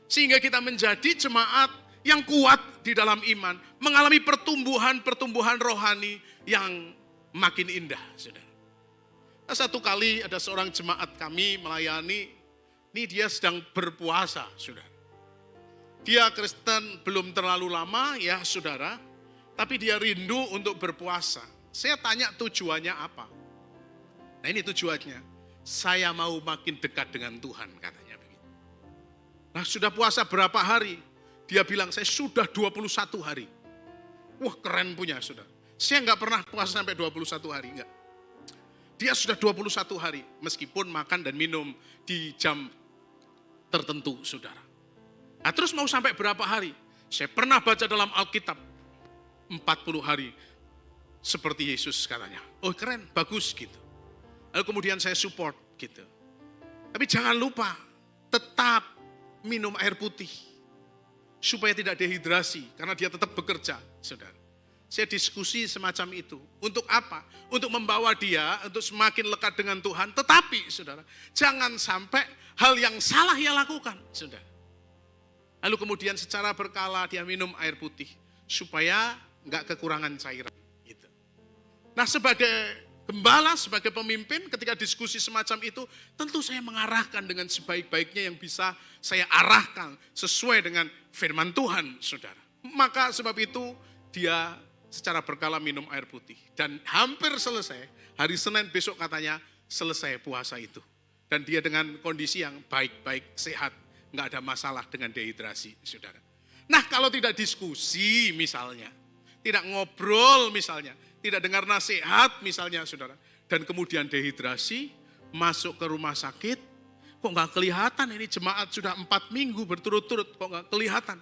Sehingga kita menjadi jemaat yang kuat di dalam iman, mengalami pertumbuhan rohani yang makin indah, saudara. Satu kali ada seorang jemaat kami melayani, ini dia sedang berpuasa, saudara. Dia Kristen belum terlalu lama ya, saudara, tapi dia rindu untuk berpuasa. Saya tanya tujuannya apa? Nah, ini tujuannya, saya mau makin dekat dengan Tuhan, katanya begitu. Nah, sudah puasa berapa hari? Dia bilang, saya sudah 21 hari. Wah, keren punya, saudara. Saya nggak pernah puasa sampai 21 hari, enggak. Dia sudah 21 hari, meskipun makan dan minum di jam tertentu, saudara. Nah, terus mau sampai berapa hari? Saya pernah baca dalam Alkitab, 40 hari, seperti Yesus katanya. Oh, keren, bagus gitu. Lalu kemudian saya support gitu. Tapi jangan lupa, tetap minum air putih. Supaya tidak dehidrasi, karena dia tetap bekerja, saudara. Saya diskusi semacam itu. Untuk apa? Untuk membawa dia, untuk semakin lekat dengan Tuhan. Tetapi, saudara, jangan sampai hal yang salah ia lakukan, saudara. Lalu kemudian secara berkala dia minum air putih. Supaya nggak kekurangan cairan. Gitu. Nah, sebagai gembala, sebagai pemimpin, ketika diskusi semacam itu, tentu saya mengarahkan dengan sebaik-baiknya yang bisa saya arahkan sesuai dengan firman Tuhan, saudara. Maka sebab itu dia secara berkala minum air putih. Dan hampir selesai, hari Senin besok katanya selesai puasa itu. Dan dia dengan kondisi yang baik-baik, sehat, nggak ada masalah dengan dehidrasi, saudara. Nah, kalau tidak diskusi misalnya, tidak ngobrol misalnya, tidak dengar nasihat misalnya, saudara, dan kemudian dehidrasi, masuk ke rumah sakit, kok nggak kelihatan, ini jemaat sudah 4 minggu berturut-turut, kok nggak kelihatan.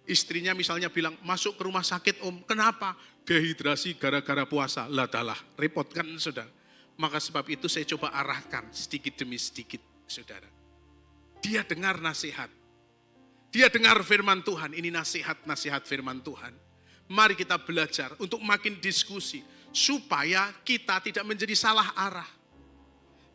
Istrinya misalnya bilang, masuk ke rumah sakit om, kenapa? Dehidrasi gara-gara puasa, lah dalah, repot kan, saudara. Maka sebab itu saya coba arahkan sedikit demi sedikit, saudara. Dia dengar nasihat, dia dengar firman Tuhan, ini nasihat-nasihat firman Tuhan. Mari kita belajar untuk makin diskusi, supaya kita tidak menjadi salah arah.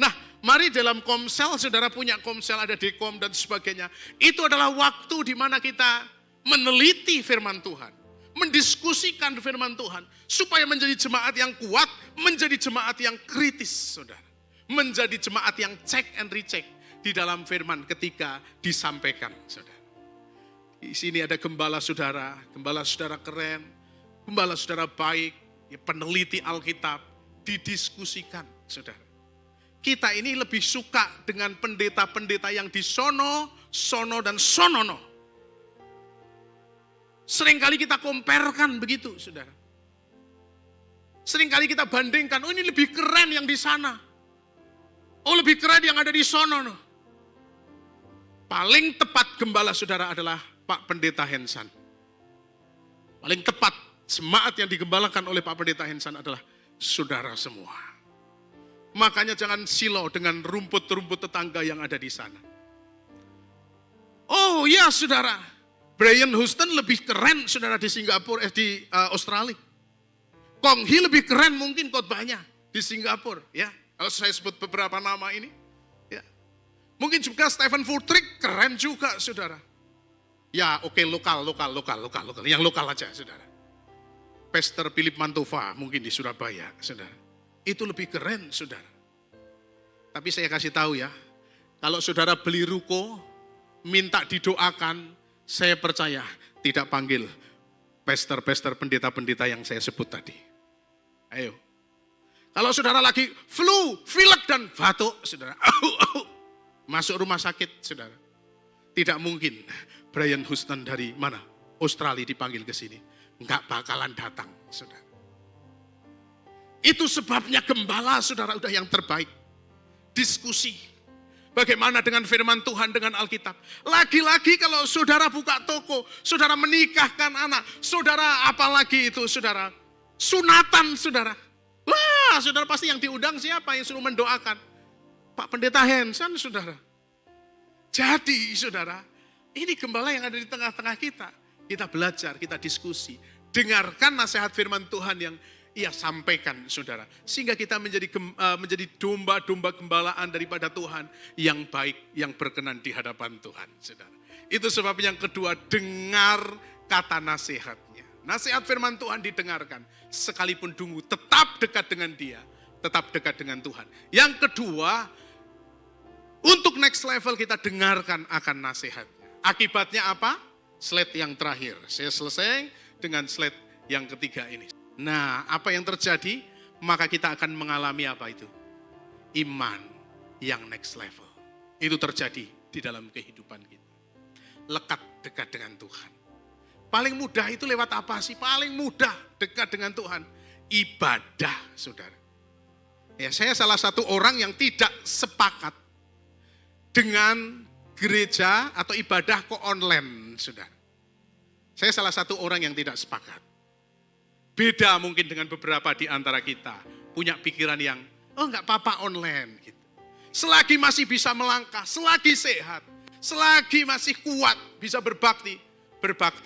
Nah, mari dalam komsel, saudara punya komsel, ada dekom dan sebagainya. Itu adalah waktu di mana kita meneliti firman Tuhan, mendiskusikan firman Tuhan, supaya menjadi jemaat yang kuat, menjadi jemaat yang kritis, saudara. Menjadi jemaat yang check and recheck di dalam firman ketika disampaikan, saudara. Di sini ada gembala saudara keren, gembala saudara baik, ya, peneliti Alkitab, didiskusikan, saudara. Kita ini lebih suka dengan pendeta-pendeta yang di sono, dan sonono. Seringkali kita comparekan begitu, saudara. Seringkali kita bandingkan, oh ini lebih keren yang di sana. Oh lebih keren yang ada di sono. Paling tepat gembala saudara adalah Pak Pendeta Hensan. Paling tepat jemaat yang digembalakan oleh Pak Pendeta Hensan adalah saudara semua. Makanya jangan silau dengan rumput-rumput tetangga yang ada di sana. Oh ya saudara, Brian Houston lebih keren saudara di Singapura, di Australia. Kong Hee lebih keren mungkin khotbahnya di Singapura, ya. Kalau saya sebut beberapa nama ini, ya. Mungkin juga Stephen Furtick keren juga saudara. Ya oke, lokal, yang lokal aja saudara. Pastor Philip Mantova mungkin di Surabaya saudara. Itu lebih keren saudara. Tapi saya kasih tahu ya, kalau saudara beli ruko, minta didoakan, saya percaya tidak panggil pastor-pastor, pendeta-pendeta yang saya sebut tadi. Ayo. Kalau saudara lagi flu, pilek dan batuk, saudara, masuk rumah sakit, saudara. Tidak mungkin Brian Houston dari mana? Australia dipanggil ke sini. Enggak bakalan datang, saudara. Itu sebabnya gembala, saudara, udah yang terbaik. Diskusi. Bagaimana dengan firman Tuhan, dengan Alkitab. Lagi-lagi kalau saudara buka toko, saudara menikahkan anak, saudara apalagi itu, saudara. Sunatan, saudara. Wah, saudara pasti yang diundang siapa yang suruh mendoakan? Pak Pendeta Hansen, saudara. Jadi, saudara, ini gembala yang ada di tengah-tengah kita. Kita belajar, kita diskusi. Dengarkan nasihat firman Tuhan yang ia sampaikan, saudara. Sehingga kita menjadi domba-domba gembalaan daripada Tuhan yang baik, yang berkenan di hadapan Tuhan, saudara. Itu sebab yang kedua, dengar kata nasihatnya. Nasihat firman Tuhan didengarkan. Sekalipun dungu, tetap dekat dengan dia. Tetap dekat dengan Tuhan. Yang kedua, untuk next level kita dengarkan akan nasihatnya. Akibatnya apa? Slide yang terakhir. Saya selesai dengan slide yang ketiga ini. Nah, apa yang terjadi? Maka kita akan mengalami apa itu? Iman yang next level. Itu terjadi di dalam kehidupan kita. Lekat dekat dengan Tuhan. Paling mudah itu lewat apa sih? Paling mudah dekat dengan Tuhan. Ibadah, saudara. Ya, saya salah satu orang yang tidak sepakat dengan gereja atau ibadah kok online, saudara. Saya salah satu orang yang tidak sepakat. Beda mungkin dengan beberapa di antara kita. Punya pikiran yang, enggak apa-apa online. Gitu. Selagi masih bisa melangkah, selagi sehat, selagi masih kuat, bisa berbakti,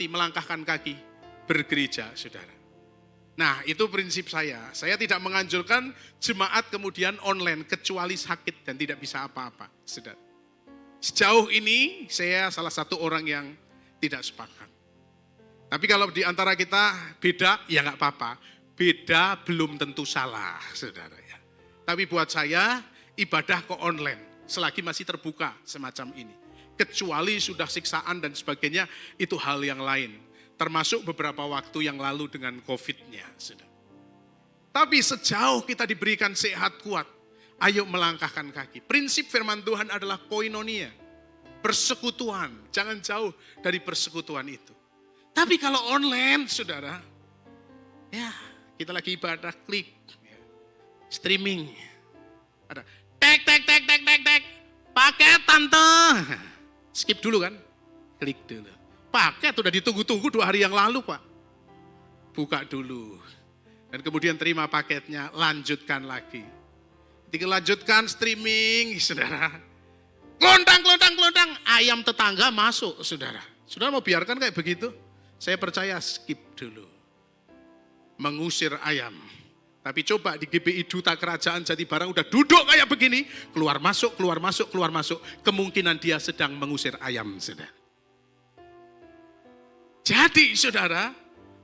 melangkahkan kaki, bergereja, saudara. Nah, itu prinsip saya. Saya tidak menganjurkan jemaat kemudian online, kecuali sakit dan tidak bisa apa-apa, saudara. Sejauh ini saya salah satu orang yang tidak sepakat. Tapi kalau di antara kita beda, ya nggak apa-apa. Beda belum tentu salah, saudara ya. Tapi buat saya ibadah kok online, selagi masih terbuka semacam ini. Kecuali sudah siksaan dan sebagainya, itu hal yang lain. Termasuk beberapa waktu yang lalu dengan COVID-nya, saudara. Tapi sejauh kita diberikan sehat kuat, ayo melangkahkan kaki. Prinsip firman Tuhan adalah koinonia. Persekutuan. Jangan jauh dari persekutuan itu. Tapi kalau online, saudara. Ya, kita lagi ibadah, klik. Streaming. Ada. Tek. Paket tante. Skip dulu kan. Klik dulu. Paket udah ditunggu-tunggu 2 hari yang lalu, Pak. Buka dulu. Dan kemudian terima paketnya. Lanjutkan lagi. Lanjutkan streaming, saudara. Kelondang, ayam tetangga masuk, saudara. Saudara mau biarkan kayak begitu? Saya percaya skip dulu. Mengusir ayam. Tapi coba di GBI Duta Kerajaan Jatibarang udah duduk kayak begini. Keluar masuk. Kemungkinan dia sedang mengusir ayam, saudara. Jadi, saudara,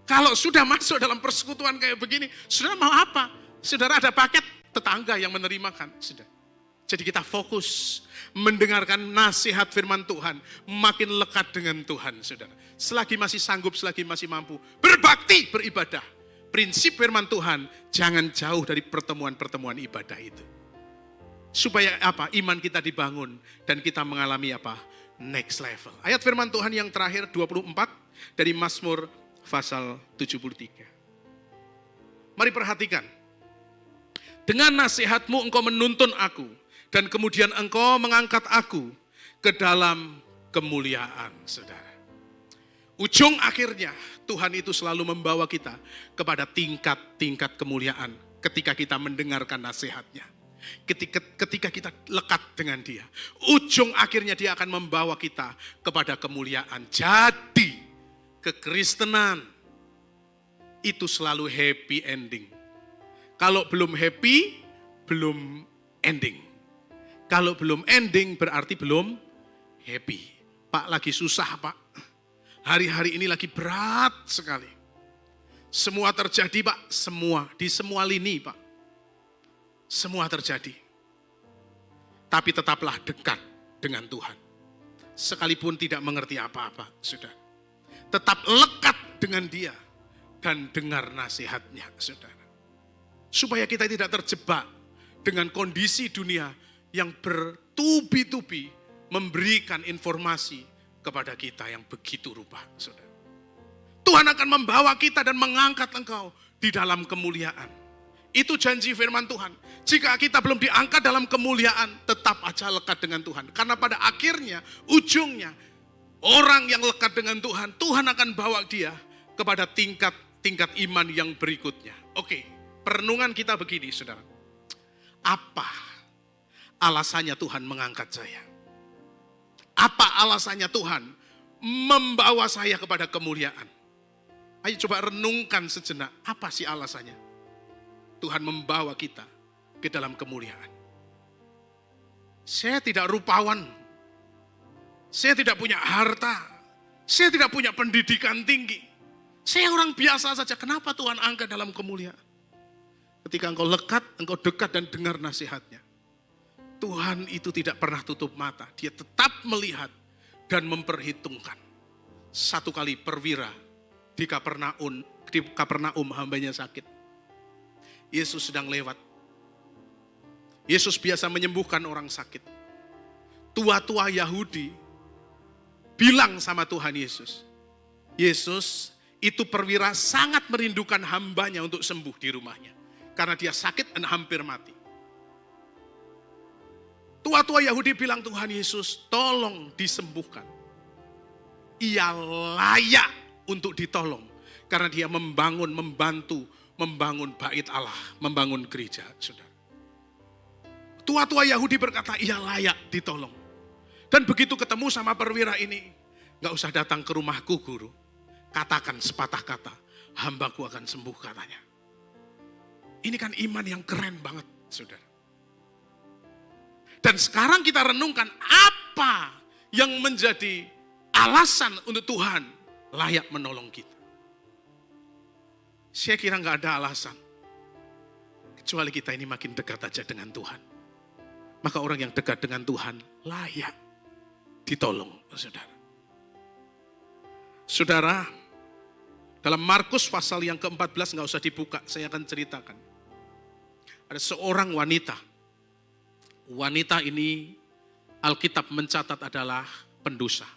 kalau sudah masuk dalam persekutuan kayak begini, saudara mau apa? Saudara ada paket, tetangga yang menerimakan, sudah. Jadi kita fokus mendengarkan nasihat firman Tuhan, makin lekat dengan Tuhan, saudara. Selagi masih sanggup, selagi masih mampu, berbakti, beribadah. Prinsip firman Tuhan, jangan jauh dari pertemuan-pertemuan ibadah itu. Supaya apa? Iman kita dibangun dan kita mengalami apa? Next level. Ayat firman Tuhan yang terakhir 24 dari Mazmur pasal 73. Mari perhatikan. Dengan nasihatmu engkau menuntun aku, dan kemudian engkau mengangkat aku ke dalam kemuliaan, saudara. Ujung akhirnya Tuhan itu selalu membawa kita kepada tingkat-tingkat kemuliaan ketika kita mendengarkan nasihatnya. Ketika kita lekat dengan dia. Ujung akhirnya dia akan membawa kita kepada kemuliaan. Jadi kekristenan itu selalu happy ending. Kalau belum happy, belum ending. Kalau belum ending berarti belum happy. Pak lagi susah, Pak. Hari-hari ini lagi berat sekali. Semua terjadi, Pak. Di semua lini, Pak. Semua terjadi. Tapi tetaplah dekat dengan Tuhan. sekalipun tidak mengerti apa-apa, saudara. Tetap lekat dengan dia dan dengar nasihatnya, saudara. Supaya kita tidak terjebak dengan kondisi dunia yang bertubi-tubi memberikan informasi kepada kita yang begitu rupa, saudara. Tuhan akan membawa kita dan mengangkat engkau di dalam kemuliaan. Itu janji firman Tuhan. Jika kita belum diangkat dalam kemuliaan, tetap aja lekat dengan Tuhan. Karena pada akhirnya, ujungnya, orang yang lekat dengan Tuhan, Tuhan akan bawa dia kepada tingkat iman yang berikutnya. Oke, perenungan kita begini, saudara. Apa alasannya Tuhan mengangkat saya? Apa alasannya Tuhan membawa saya kepada kemuliaan? Ayo coba renungkan sejenak, apa sih alasannya? Tuhan membawa kita ke dalam kemuliaan. Saya tidak rupawan. Saya tidak punya harta. Saya tidak punya pendidikan tinggi. Saya orang biasa saja. Kenapa Tuhan angkat dalam kemuliaan? Ketika engkau lekat, engkau dekat dan dengar nasihatnya. Tuhan itu tidak pernah tutup mata. Dia tetap melihat dan memperhitungkan. Satu kali perwira di Kapernaum hambanya sakit. Yesus sedang lewat. Yesus biasa menyembuhkan orang sakit. Tua-tua Yahudi bilang sama Tuhan Yesus, Yesus, itu perwira sangat merindukan hambanya untuk sembuh di rumahnya. Karena dia sakit dan hampir mati. Tua-tua Yahudi bilang, Tuhan Yesus, tolong disembuhkan. Ia layak untuk ditolong. Karena dia membantu membangun bait Allah, membangun gereja, saudara. Tua-tua Yahudi berkata, ia layak ditolong. Dan begitu ketemu sama perwira ini, gak usah datang ke rumahku, guru. Katakan sepatah kata, hambaku akan sembuh, katanya. Ini kan iman yang keren banget, saudara. Dan sekarang kita renungkan apa yang menjadi alasan untuk Tuhan layak menolong kita. Saya kira gak ada alasan. Kecuali kita ini makin dekat aja dengan Tuhan. Maka orang yang dekat dengan Tuhan layak ditolong, saudara. Saudara, dalam Markus pasal yang ke-14 gak usah dibuka, saya akan ceritakan. Ada seorang wanita. Wanita ini Alkitab mencatat adalah pendosa.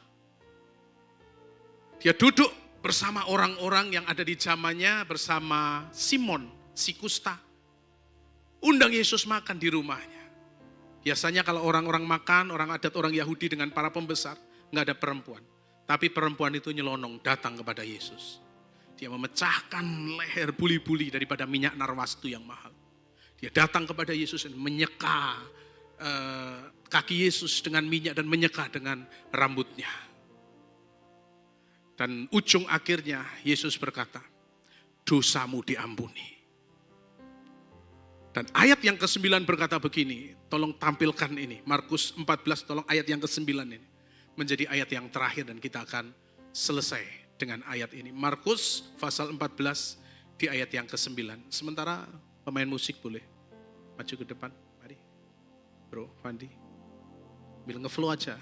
Dia duduk bersama orang-orang yang ada di zamannya, bersama Simon, si kusta. Undang Yesus makan di rumahnya. Biasanya kalau orang-orang makan, orang adat orang Yahudi dengan para pembesar, nggak ada perempuan. Tapi perempuan itu nyelonong datang kepada Yesus. Dia memecahkan leher buli-buli daripada minyak narwastu yang mahal. Dia datang kepada Yesus dan menyeka kaki Yesus dengan minyak dan menyeka dengan rambutnya. Dan ujung akhirnya Yesus berkata, dosamu diampuni. Dan ayat yang ke-9 berkata begini, tolong tampilkan ini, Markus 14, tolong ayat yang ke-9 ini. Menjadi ayat yang terakhir dan kita akan selesai dengan ayat ini. Markus pasal 14 di ayat yang ke-9. Sementara pemain musik boleh maju ke depan, mari. Bro, Fandi. Bilang nge-flow aja.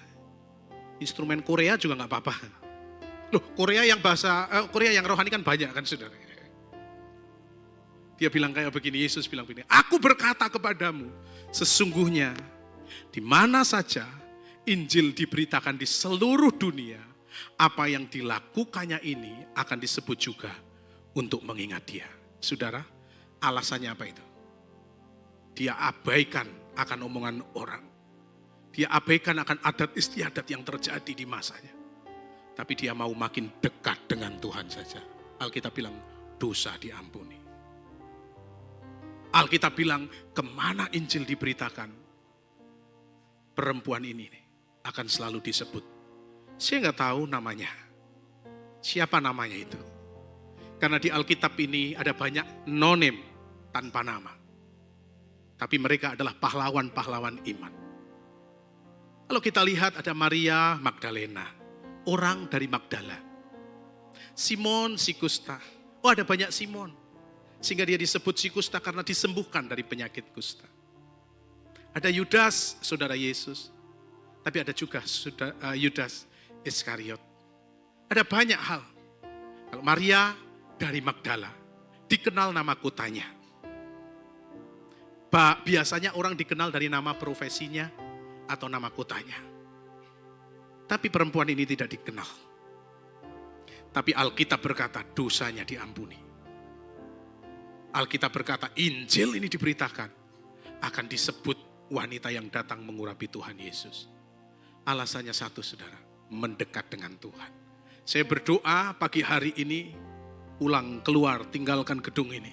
Instrumen Korea juga gak apa-apa. Loh, Korea yang rohani kan banyak kan, saudara. Dia bilang kayak begini, Yesus bilang begini, aku berkata kepadamu, sesungguhnya di mana saja Injil diberitakan di seluruh dunia, apa yang dilakukannya ini akan disebut juga untuk mengingat dia. Saudara, alasannya apa itu? Dia abaikan akan omongan orang. Dia abaikan akan adat istiadat yang terjadi di masanya. Tapi dia mau makin dekat dengan Tuhan saja. Alkitab bilang, dosa diampuni. Alkitab bilang, kemana Injil diberitakan, perempuan ini akan selalu disebut. Saya gak tahu namanya. Siapa namanya itu? Karena di Alkitab ini ada banyak no-name, tanpa nama. Tapi mereka adalah pahlawan-pahlawan iman. Kalau kita lihat ada Maria Magdalena. Orang dari Magdala. Simon si kusta. Oh, ada banyak Simon. Sehingga dia disebut si kusta karena disembuhkan dari penyakit kusta. Ada Yudas, saudara Yesus. Tapi ada juga Yudas Iskariot. Ada banyak hal. Kalau Maria dari Magdala, dikenal nama kotanya. Biasanya orang dikenal dari nama profesinya atau nama kotanya. Tapi perempuan ini tidak dikenal. Tapi Alkitab berkata dosanya diampuni. Alkitab berkata Injil ini diberitakan akan disebut wanita yang datang mengurapi Tuhan Yesus. Alasannya satu, saudara, mendekat dengan Tuhan. Saya berdoa pagi hari ini, pulang keluar tinggalkan gedung ini,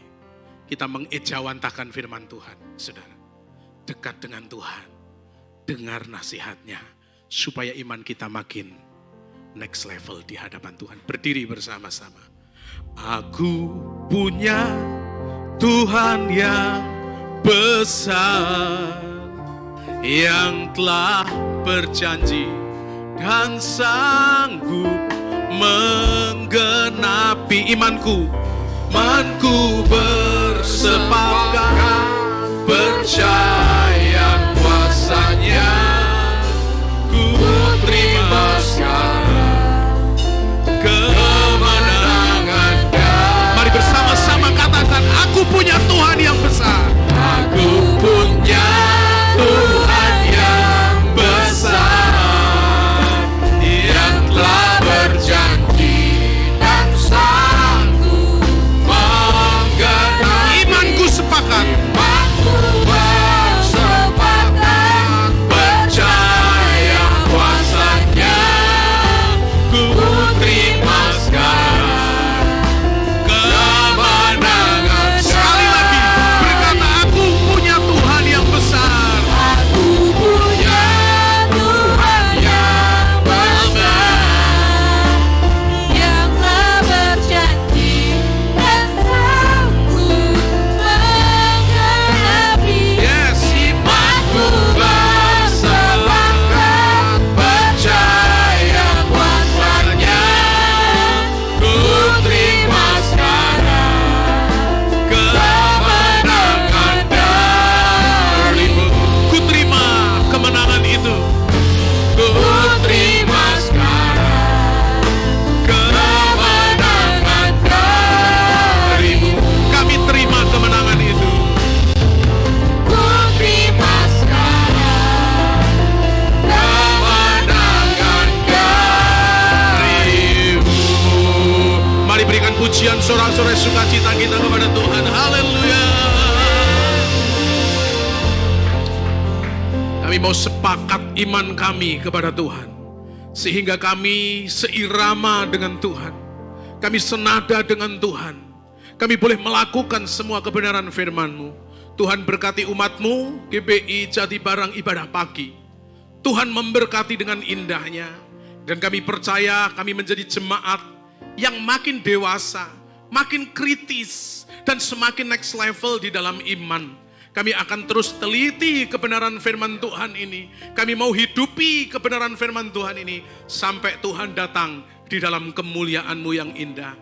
kita mengejawantahkan firman Tuhan, saudara. Dekat dengan Tuhan, dengar nasihatnya, supaya iman kita makin next level di hadapan Tuhan. Berdiri bersama-sama. Aku punya Tuhan yang besar, yang telah berjanji dan sanggup menggenapi imanku bersepakat percaya kuasanya, ku terima sekarang kemenangan. Mari bersama-sama katakan, aku punya Tuhan yang besar. Aku punya Tuhan yang besar, yang telah berjanji dan sanggup menggenapi. Imanku sepakat, percaya kuasanya, ku terima sekarang kemenangan. Sekali lagi berkata, aku punya Tuhan yang besar. Aku punya Tuhan yang besar, yang telah berjanji dan sanggup menggenapi. Yes, imanku bersepakat percaya kuasanya, ku terima sekarang kemenangan darimu. Ku terima kemenangan itu. Ku terima sekarang kemenangan darimu. Kami terima kemenangan itu. Ku terima sekarang Kemenangan darimu. Mari berikan pujian sorak-sorai sukacita kita kepada Tuhan. Haleluya. Kami mau sepakat iman kami kepada Tuhan, sehingga kami seirama dengan Tuhan, kami senada dengan Tuhan, kami boleh melakukan semua kebenaran firman-Mu. Tuhan berkati umat-Mu, GBI Jati Barang Ibadah Pagi. Tuhan memberkati dengan indahnya, dan kami percaya kami menjadi jemaat yang makin dewasa, makin kritis, dan semakin next level di dalam iman. Kami akan terus teliti kebenaran firman Tuhan ini. Kami mau hidupi kebenaran firman Tuhan ini sampai Tuhan datang di dalam kemuliaan-Mu yang indah.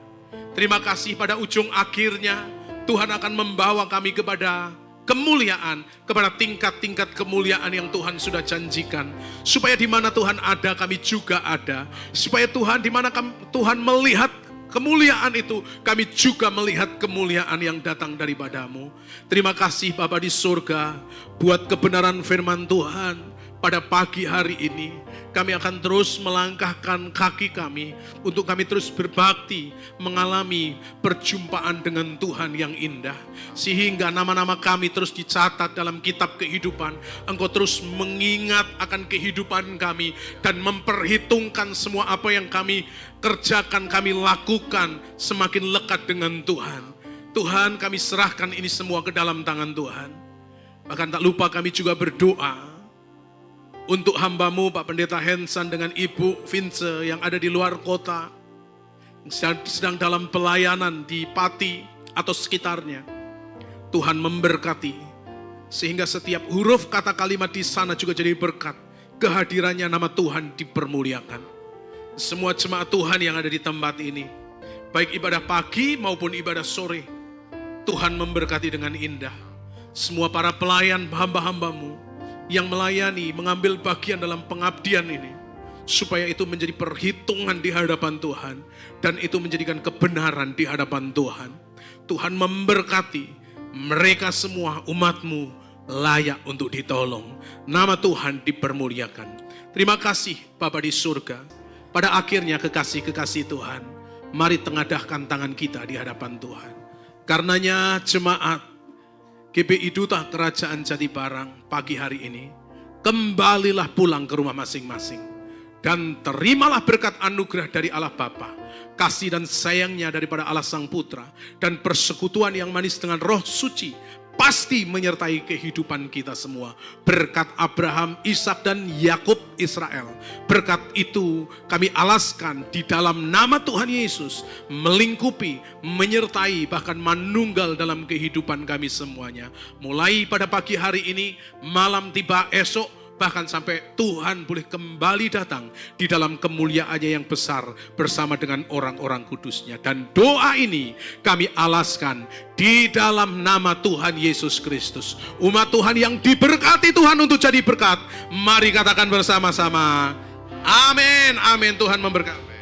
Terima kasih, pada ujung akhirnya Tuhan akan membawa kami kepada kemuliaan, kepada tingkat-tingkat kemuliaan yang Tuhan sudah janjikan. Supaya di mana Tuhan ada, kami juga ada. Supaya Tuhan, di mana Tuhan melihat kemuliaan itu, kami juga melihat kemuliaan yang datang daripada-Mu. Terima kasih Bapa di surga, buat kebenaran firman Tuhan pada pagi hari ini. Kami akan terus melangkahkan kaki kami untuk kami terus berbakti, mengalami perjumpaan dengan Tuhan yang indah. Sehingga nama-nama kami terus dicatat dalam kitab kehidupan. Engkau terus mengingat akan kehidupan kami dan memperhitungkan semua apa yang kami kerjakan, kami lakukan semakin lekat dengan Tuhan. Tuhan, kami serahkan ini semua ke dalam tangan Tuhan. Bahkan tak lupa kami juga berdoa untuk hamba-Mu Pak Pendeta Hensan dengan Ibu Vince yang ada di luar kota, yang sedang dalam pelayanan di Pati atau sekitarnya. Tuhan memberkati, sehingga setiap huruf kata kalimat di sana juga jadi berkat. Kehadirannya nama Tuhan dipermuliakan. Semua jemaat Tuhan yang ada di tempat ini, baik ibadah pagi maupun ibadah sore, Tuhan memberkati dengan indah. Semua para pelayan hamba-hamba-Mu, yang melayani, mengambil bagian dalam pengabdian ini. Supaya itu menjadi perhitungan di hadapan Tuhan. Dan itu menjadikan kebenaran di hadapan Tuhan. Tuhan memberkati mereka semua, umat-Mu layak untuk ditolong. Nama Tuhan dipermuliakan. Terima kasih Bapa di surga. Pada akhirnya kekasih-kekasih Tuhan, mari tengadahkan tangan kita di hadapan Tuhan. Karenanya jemaat GBI Duta Kerajaan Jatibarang pagi hari ini, kembalilah pulang ke rumah masing-masing. Dan terimalah berkat anugerah dari Allah Bapa, kasih dan sayangnya daripada Allah Sang Putra, dan persekutuan yang manis dengan Roh Suci, pasti menyertai kehidupan kita semua. Berkat Abraham, Ishak dan Yakub Israel. Berkat itu kami alaskan di dalam nama Tuhan Yesus, melingkupi, menyertai, bahkan manunggal dalam kehidupan kami semuanya. Mulai pada pagi hari ini, malam tiba esok, bahkan sampai Tuhan boleh kembali datang di dalam kemuliaannya yang besar bersama dengan orang-orang kudusnya. Dan doa ini kami alaskan di dalam nama Tuhan Yesus Kristus. Umat Tuhan yang diberkati Tuhan untuk jadi berkat, mari katakan bersama-sama, amin, amin. Tuhan memberkati.